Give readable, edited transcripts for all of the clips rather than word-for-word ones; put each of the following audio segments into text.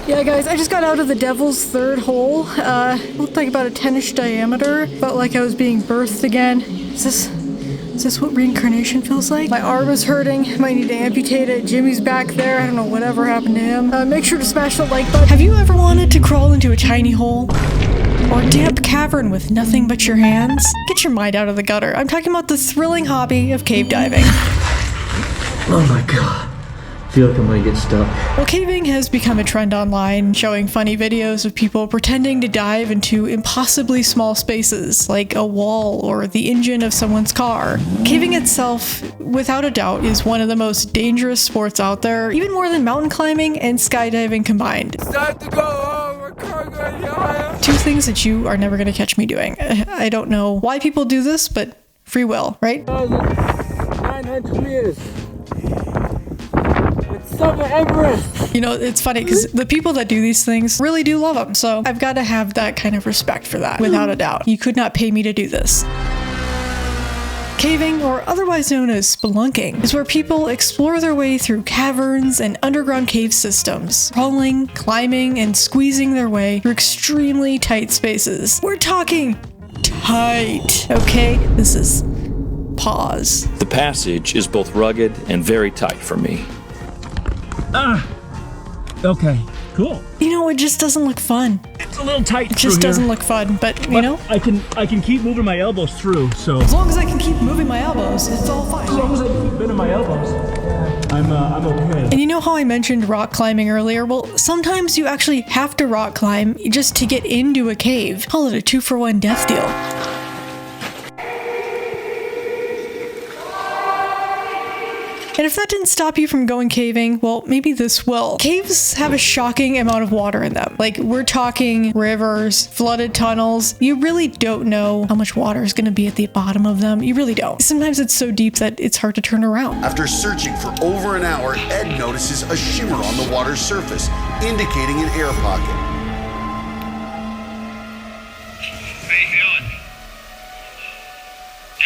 Yeah, guys, I just got out of the Devil's Third hole. Looked like about a 10-inch diameter. Felt like I was being birthed again. Is this what reincarnation feels like? My arm is hurting. Might need to amputate it. Jimmy's back there. I don't know whatever happened to him. Make sure to smash the like button. Have you ever wanted to crawl into a tiny hole? Or a damp cavern with nothing but your hands? Get your mind out of the gutter. I'm talking about the thrilling hobby of cave diving. Oh my god. I feel like I might get stuck. Well, caving has become a trend online, showing funny videos of people pretending to dive into impossibly small spaces, like a wall or the engine of someone's car. Caving itself, without a doubt, is one of the most dangerous sports out there, even more than mountain climbing and skydiving combined. It's time to go! We're going higher! Two things that you are never going to catch me doing. I don't know why people do this, but free will, right? 900 meters. Everest. You know, it's funny because the people that do these things really do love them. So I've got to have that kind of respect for that, without a doubt. You could not pay me to do this. Caving, or otherwise known as spelunking, is where people explore their way through caverns and underground cave systems, crawling, climbing, and squeezing their way through extremely tight spaces. We're talking tight, okay? This is pause. The passage is both rugged and very tight for me. Okay, cool. You know, it just doesn't look fun. It's a little tight. It just doesn't look fun, but you know, I can keep moving my elbows through. So as long as I can keep moving my elbows, it's all fine. as long as I can keep bending my elbows, I'm okay. And you know how I mentioned rock climbing earlier? Well, sometimes you actually have to rock climb just to get into a cave. Call it a 2-for-1 death deal. And if that didn't stop you from going caving, well, maybe this will. Caves have a shocking amount of water in them. Like, we're talking rivers, flooded tunnels. You really don't know how much water is going to be at the bottom of them. You really don't. Sometimes it's so deep that it's hard to turn around. After searching for over an hour, Ed notices a shimmer on the water's surface, indicating an air pocket. How you feeling?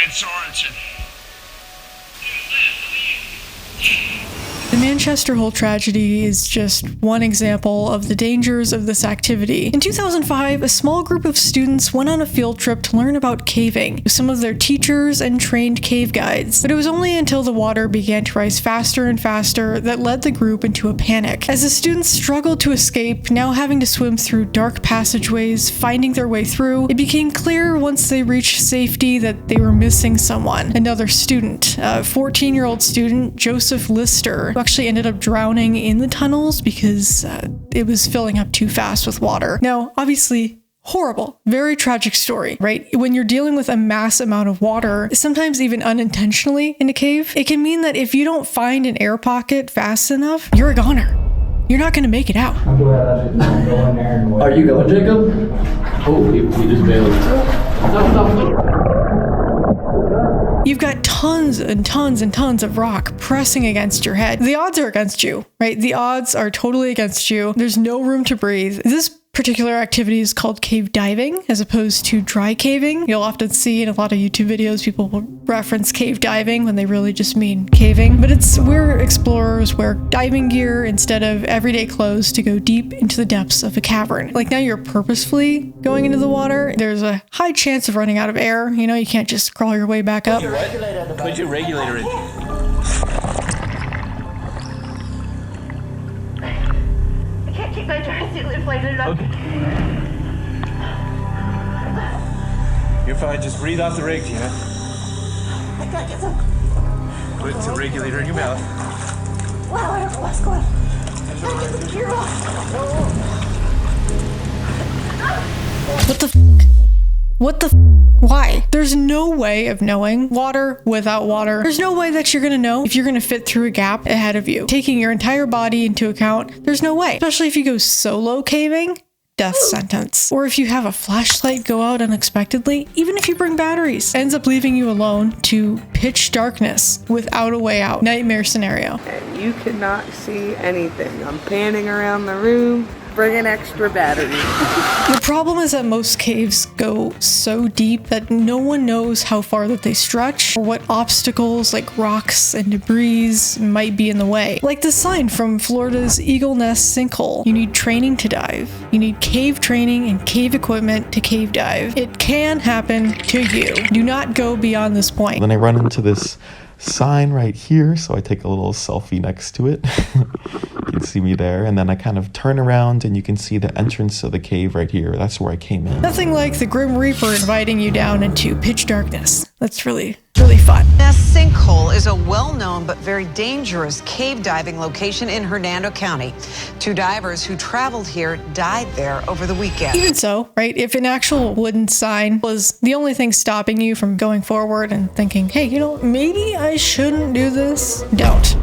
Ed Sorensen. The Manchester Hole tragedy is just one example of the dangers of this activity. In 2005, a small group of students went on a field trip to learn about caving with some of their teachers and trained cave guides. But it was only until the water began to rise faster and faster that led the group into a panic. As the students struggled to escape, now having to swim through dark passageways, finding their way through, it became clear once they reached safety that they were missing someone. Another student, a 14-year-old student, Joseph Lister, who actually ended up drowning in the tunnels because it was filling up too fast with water. Now, obviously, horrible, very tragic story, right? When you're dealing with a mass amount of water, sometimes even unintentionally in a cave, it can mean that if you don't find an air pocket fast enough, you're a goner. You're not going to make it out. Are you going, Jacob? Oh, he just bailed. You've got tons and tons and tons of rock pressing against your head. The odds are against you, right? The odds are totally against you. There's no room to breathe. This particular activity is called cave diving as opposed to dry caving. You'll often see in a lot of YouTube videos people will reference cave diving when they really just mean caving. But it's where explorers wear diving gear instead of everyday clothes to go deep into the depths of a cavern. Like, now you're purposefully going into the water. There's a high chance of running out of air. You know, you can't just crawl your way back up. Put your regulator in. I can't keep my dressing inflated enough. Okay. You're fine. Just breathe off the rig, Tina. I gotta get some. Put the regulator in your mouth. Wow, I don't know what's going on. I gotta get some gear off. What the What the Why? There's no way of knowing water without water. There's no way that you're gonna know if you're gonna fit through a gap ahead of you. Taking your entire body into account, there's no way. Especially if you go solo caving, death sentence. Or if you have a flashlight go out unexpectedly, even if you bring batteries, ends up leaving you alone to pitch darkness without a way out. Nightmare scenario. And you cannot see anything. I'm panning around the room. bring an extra battery. The problem is that most caves go so deep that no one knows how far that they stretch or what obstacles like rocks and debris might be in the way. Like the sign from Florida's Eagle Nest sinkhole. You need training to dive. You need cave training and cave equipment to cave dive. It can happen to you. Do not go beyond this point. Then I run into this sign right here, so I take a little selfie next to it. You can see me there, and then I kind of turn around and you can see the entrance to the cave right here. That's where I came in. Nothing like the Grim Reaper inviting you down into pitch darkness. That's really fun. Nest sinkhole is a well-known but very dangerous cave diving location in Hernando County. 2 divers who traveled here died there over the weekend. Even so, right, if an actual wooden sign was the only thing stopping you from going forward and thinking, hey, you know, maybe I shouldn't do this, don't.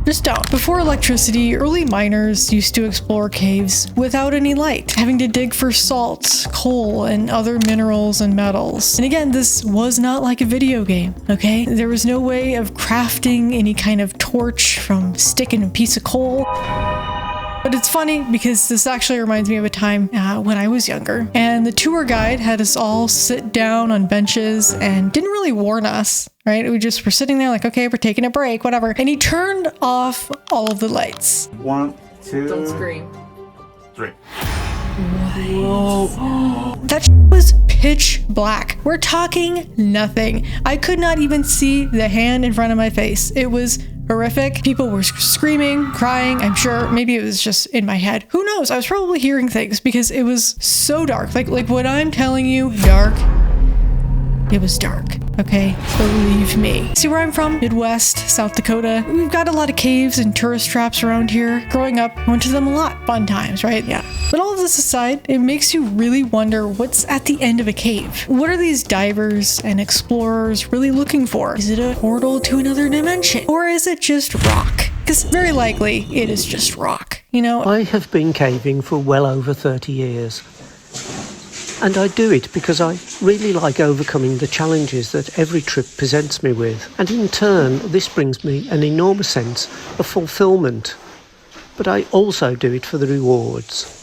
Just don't. Before electricity, early miners used to explore caves without any light, having to dig for salt, coal, and other minerals and metals. And again, this was not like a video game, okay? There was no way of crafting any kind of torch from sticking a piece of coal. But it's funny because this actually reminds me of a time when I was younger, and the tour guide had us all sit down on benches and didn't really warn us, right? We just were sitting there like, okay, we're taking a break, whatever. And he turned off all of the lights. 1, 2. Don't scream. 3. Whoa. That was pitch black. We're talking nothing. I could not even see the hand in front of my face. It was horrific. People were screaming, crying. I'm sure maybe it was just in my head. Who knows? I was probably hearing things because it was so dark. Like what I'm telling you, dark. It was dark, okay? Believe me. See where I'm from? Midwest, South Dakota. We've got a lot of caves and tourist traps around here. Growing up, I went to them a lot. Fun times, right? Yeah. But all of this aside, it makes you really wonder what's at the end of a cave. What are these divers and explorers really looking for? Is it a portal to another dimension? Or is it just rock? Because very likely, it is just rock, you know? I have been caving for well over 30 years. And I do it because I really like overcoming the challenges that every trip presents me with. And in turn, this brings me an enormous sense of fulfillment. But I also do it for the rewards.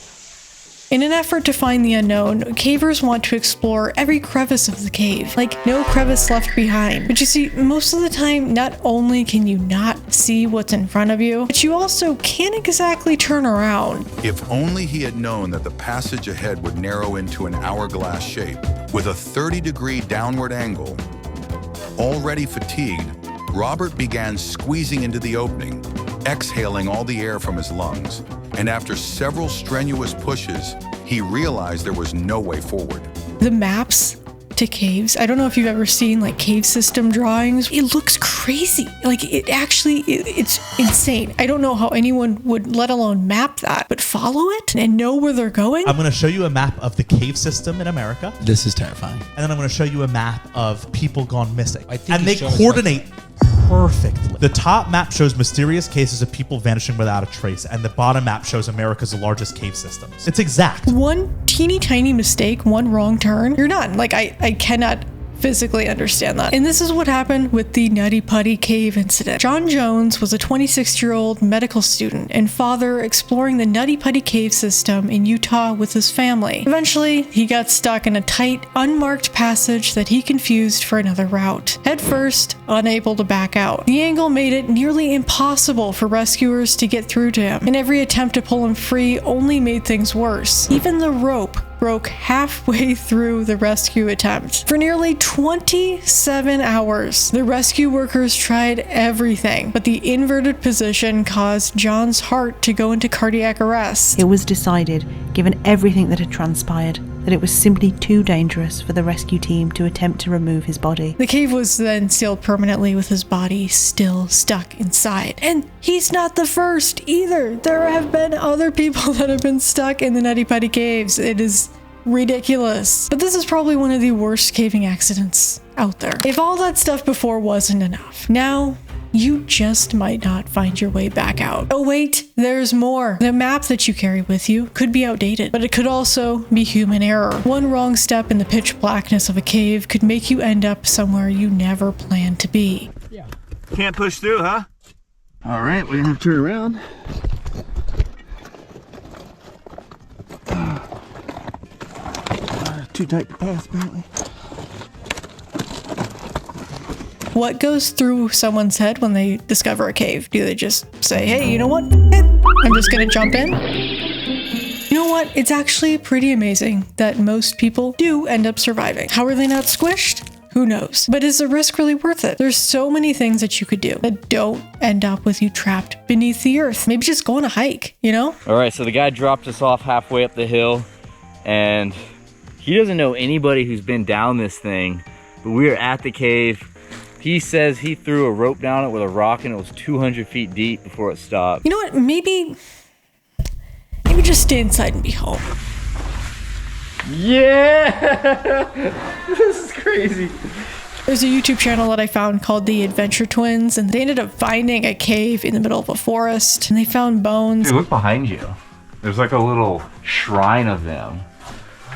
In an effort to find the unknown, cavers want to explore every crevice of the cave, like no crevice left behind. But you see, most of the time, not only can you not see what's in front of you, but you also can't exactly turn around. If only he had known that the passage ahead would narrow into an hourglass shape with a 30-degree downward angle. Already fatigued, Robert began squeezing into the opening, exhaling all the air from his lungs. And after several strenuous pushes, he realized there was no way forward. The maps to caves, I don't know if you've ever seen like cave system drawings. It looks crazy. Like it's insane. I don't know how anyone would let alone map that, but follow it and know where they're going. I'm going to show you a map of the cave system in America. This is terrifying. And then I'm going to show you a map of people gone missing. And they coordinate perfectly. The top map shows mysterious cases of people vanishing without a trace, and the bottom map shows America's largest cave systems. It's exact. One teeny tiny mistake, one wrong turn, you're done. Like I cannot physically understand that. And this is what happened with the Nutty Putty Cave incident. John Jones was a 26-year-old medical student and father exploring the Nutty Putty Cave system in Utah with his family. Eventually, he got stuck in a tight, unmarked passage that he confused for another route. Head first, unable to back out. The angle made it nearly impossible for rescuers to get through to him, and every attempt to pull him free only made things worse. Even the rope broke halfway through the rescue attempt. For nearly 27 hours, the rescue workers tried everything, but the inverted position caused John's heart to go into cardiac arrest. It was decided, given everything that had transpired, that it was simply too dangerous for the rescue team to attempt to remove his body. The cave was then sealed permanently with his body still stuck inside. And he's not the first either. There have been other people that have been stuck in the Nutty Putty Caves. It is ridiculous. But this is probably one of the worst caving accidents out there. If all that stuff before wasn't enough, now you just might not find your way back out. Oh wait, there's more. The map that you carry with you could be outdated, but it could also be human error. One wrong step in the pitch blackness of a cave could make you end up somewhere you never planned to be. Yeah. Can't push through, huh? All right, we're gonna have to turn around. Too tight to pass, apparently. What goes through someone's head when they discover a cave? Do they just say, hey, you know what? I'm just gonna jump in? You know what? It's actually pretty amazing that most people do end up surviving. How are they not squished? Who knows? But is the risk really worth it? There's so many things that you could do that don't end up with you trapped beneath the earth. Maybe just go on a hike, you know? All right, so the guy dropped us off halfway up the hill, and he doesn't know anybody who's been down this thing, but we are at the cave. He says he threw a rope down it with a rock and it was 200 feet deep before it stopped. You know what? Maybe just stay inside and be home. Yeah! This is crazy. There's a YouTube channel that I found called The Adventure Twins, and they ended up finding a cave in the middle of a forest, and they found bones. Dude, look behind you. There's like a little shrine of them.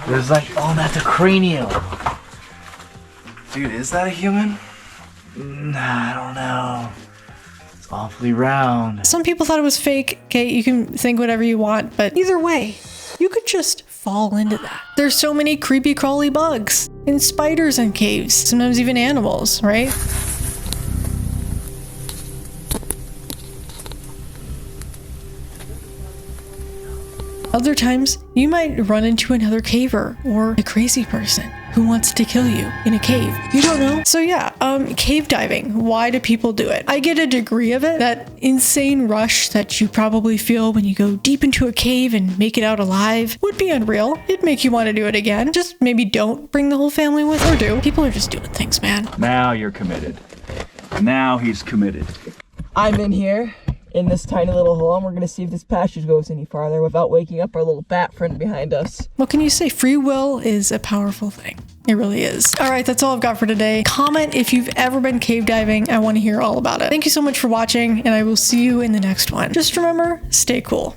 There's like, oh, that's a cranium. Dude, is that a human? Nah, I don't know. It's awfully round. Some people thought it was fake. Okay, you can think whatever you want, but either way, you could just fall into that. There's so many creepy crawly bugs and spiders in caves, sometimes even animals, right? Other times, you might run into another caver or a crazy person who wants to kill you in a cave. You don't know? So yeah, cave diving. Why do people do it? I get a degree of it. That insane rush that you probably feel when you go deep into a cave and make it out alive would be unreal. It'd make you want to do it again. Just maybe don't bring the whole family with, or do. People are just doing things, man. Now you're committed. Now he's committed. I'm in here in this tiny little hole, and we're gonna see if this passage goes any farther without waking up our little bat friend behind us. What can you say? Free will is a powerful thing. It really is. All right, that's all I've got for today. Comment if you've ever been cave diving. I want to hear all about it. Thank you so much for watching, and I will see you in the next one. Just remember, stay cool.